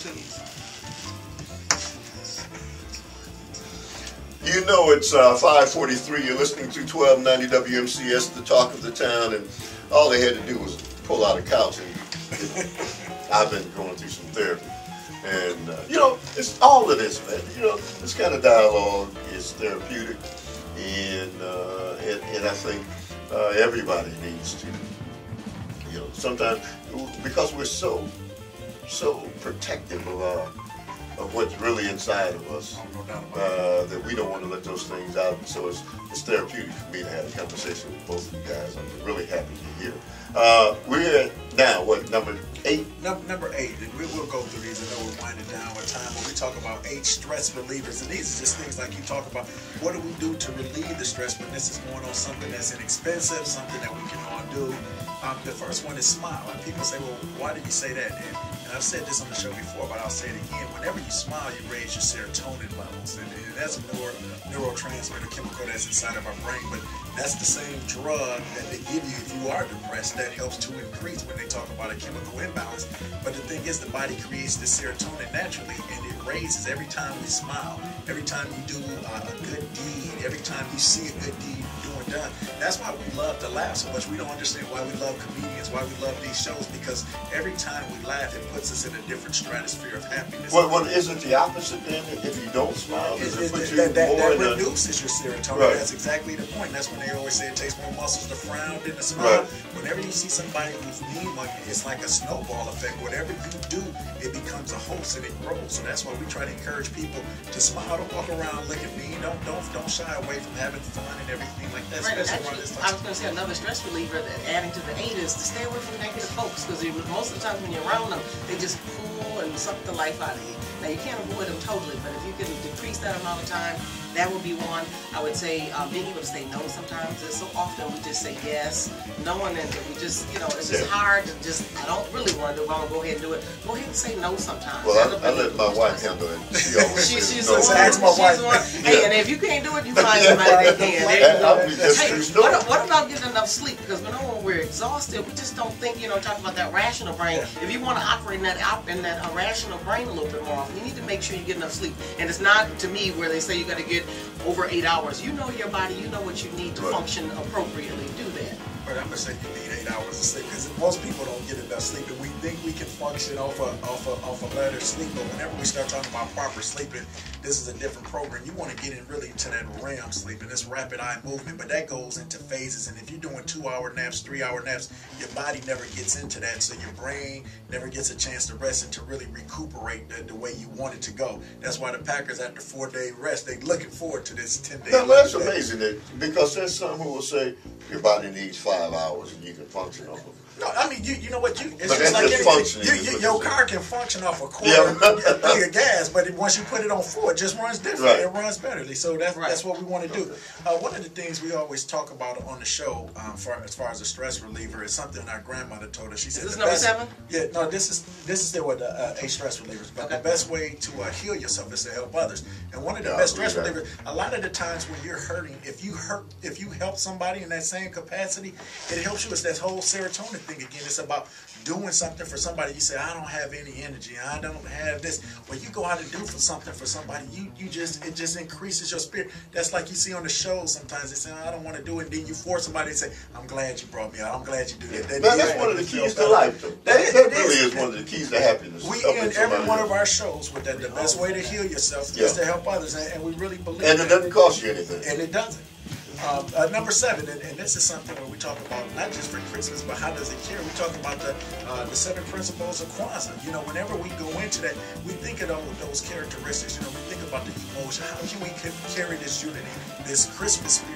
please. You know it's 5:43. You're listening to 1290 WMCS, the talk of the town, and all they had to do was pull out a couch, and I've been going through some therapy, and you know, it's all of this, man. You know, this kind of dialogue is therapeutic, and I think everybody needs to, you know, sometimes because we're so protective of what's really inside of us, that we don't want to let those things out. So it's therapeutic for me to have a conversation with both of you guys. I'm really happy to hear. We're at now, what, number 8? Number 8, and we will go through these. I know we're winding down our time, but we talk about 8 stress relievers, and these are just things like you talk about. What do we do to relieve the stress? But this is going on something that's inexpensive, something that we can all do. The first one is smile. And people say, well, why did you say that? And I've said this on the show before, but I'll say it again. Whenever you smile, you raise your serotonin levels. And that's a neurotransmitter chemical that's inside of our brain. But that's the same drug that they give you if you are depressed that helps to increase when they talk about a chemical imbalance. But the thing is, the body creates the serotonin naturally, and it raises every time we smile, every time you do a good deed, every time you see a good deed done. That's why we love to laugh so much. We don't understand why we love comedians, why we love these shows, because every time we laugh, it puts us in a different stratosphere of happiness. Well, isn't the opposite then? If you don't smile, that reduces your serotonin. Right. That's exactly the point. That's when they always say it takes more muscles to frown than to smile. Right. Whenever you see somebody who's mean, it's like a snowball effect. Whatever you do, it becomes a host and it grows. So that's why we try to encourage people to smile. Don't walk around looking mean. Don't shy away from having fun and everything like that. Right. Actually, I was going to say another stress reliever that adding to the 8 is to stay away from negative folks, because most of the time when you're around them, they just pull and suck the life out of you. Now, you can't avoid them totally, but if you can decrease that amount of time, that would be one. I would say being able to say no sometimes. So often we just say yes, knowing that we just, you know, it's just hard to just, I don't really want to do it, but I'm going to go ahead and do it. Go ahead and say no sometimes. Well, I let my wife handle it. She always she's the one. Hey, and if you can't do it, you find somebody that can. Hey, what about getting enough sleep? Because when we're exhausted, we just don't think, you know, talk about that rational brain. If you want to operate in that rational brain a little bit more often, you need to make sure you get enough sleep. And it's not, to me, where they say you got to get over 8 hours. You know your body, you know what you need to function appropriately. Do that. But I'm gonna say you need 8 hours of sleep, because most people don't get enough sleep, and we think we can function off a better sleep. But whenever we start talking about proper sleeping, this is a different program. You want to get in really into that REM sleep, and this rapid eye movement, but that goes into phases. And if you're doing 2-hour naps, 3-hour naps, your body never gets into that, so your brain never gets a chance to rest and to really recuperate the way you want it to go. That's why the Packers, after 4-day rest, they're looking forward to this 10-day. No, that's amazing, because there's some who will say your body needs 5 hours and you can function off of it. No, I mean, you know what? It's but just like anything. Your car can function off a quarter of gas, but once you put it on full, it just runs different. Right. It runs better. So that's what we want to do. One of the things we always talk about on the show, as far as a stress reliever, is something our grandmother told us. She said, "Is this number 7? Yeah, no, this is still what 8 stress relievers. But the best way to heal yourself is to help others. And one of the best stress relievers, a lot of the times when you're hurting, if you help somebody in that same capacity, it helps you. It's that whole serotonin thing again. It's about doing something for somebody. You say, I don't have any energy, I don't have this. When you go out and do something for somebody, it just increases your spirit. That's like you see on the show sometimes. They say, I don't want to do it. Then you force somebody to say, I'm glad you brought me out. I'm glad you do that. That's one of the keys to life. That really is one of the keys to happiness. We end every one of our shows with that. The best way to heal yourself is to help others, and we really believe that. And it doesn't cost you anything. And it doesn't. Number 7, and this is something where we talk about not just for Christmas, but how does it care? We talk about the 7 principles of Kwanzaa. You know, whenever we go into that, we think of those characteristics. You know, we think about the emotion. How can we carry this unity, this Christmas spirit